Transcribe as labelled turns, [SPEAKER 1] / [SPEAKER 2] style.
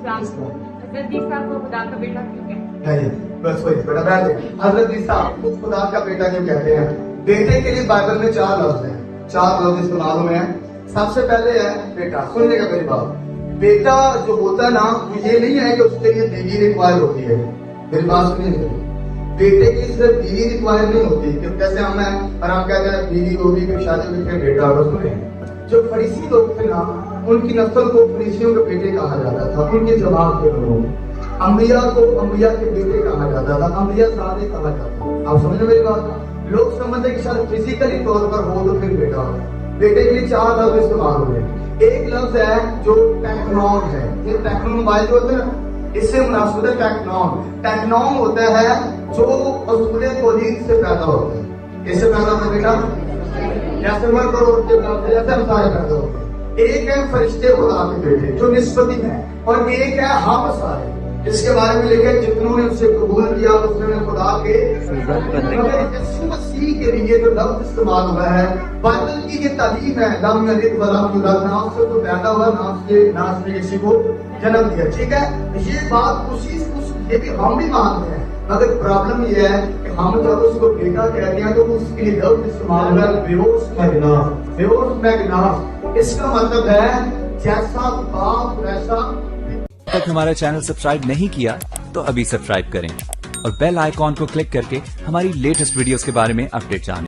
[SPEAKER 1] हज़रत ईसा को खुदा का बेटा क्यों कहते हैं?
[SPEAKER 2] नहीं, बस वही बेटा बैठ जाइए। हजरत ईसा को खुदा का बेटा क्यों कहते हैं? बेटे के लिए बाइबल में 4 लफ्ज हैं, 4 लफ्ज इस्तेमाल हुए हैं। सबसे पहले है बेटा। सुनिएगा मेरी बात, बेटा जो होता है ना, वो ये नहीं है कि उसके लिए बीवी रिक्वायर होती है। मेरी बात सुनिए, बेटे की सिर्फ बीवी रिक्वायर नहीं होती कि जैसे हम हैं और हम कहते हैं बीवी होगी फिर शादी हुई फिर बेटा होगा। सुने, जो फरीसी लोग थे ना, उनकी नस्ल को फरीसियों के बेटे कहा जाता था। उनके जवाब के लोगों अंबिया को अंबिया के बेटे कहा जाता था, अंबिया सादे कहा जाता था। आप समझ मेरी बात? लोग समझते कि शायद फिजिकली तौर पर हो तो फिर बेटा हो। बेटे के लिए 4 लफ्ज इस्तेमाल हुए। एक लफ्ज है जो टेक्नॉन है। ये टेक्नॉन मोबाइल जो होते हैं ना, इससे मुनासिब है टेक्नॉन। टेक्नॉन होता है जो असूल तौहीद से पैदा होता है। कैसे पैदा होता है बेटा? जैसे मर करो जैसे हम सारे पैदा होते हैं। एक है फरिश्ते खुदा के बेटे जो निस्बती है, और एक है हम सारे, जिसके बारे में लिखे जितनों ने उसे कबूल किया उसने खुदा के। मगर यीशु मसीह के लिए जो लफ्ज इस्तेमाल हुआ है, बाइबल की ये तालीम है, लम यलिद वलम यूलद, ना उससे तो पैदा हुआ ना उसने किसी को जन्म दिया। ठीक है, ये बात ये भी हम भी मानते हैं। मगर प्रॉब्लम ये है कि हम जब उसको बेटा कहते हैं तो उसके लिए लफ्ज इस्तेमाल हुआ बेहोश मैगनास। इसका मतलब है जैसा बाप वैसा।
[SPEAKER 3] तक हमारा चैनल सब्सक्राइब नहीं किया तो अभी सब्सक्राइब करें और बेल आइकॉन को क्लिक करके हमारी लेटेस्ट वीडियोस के बारे में अपडेट जानें।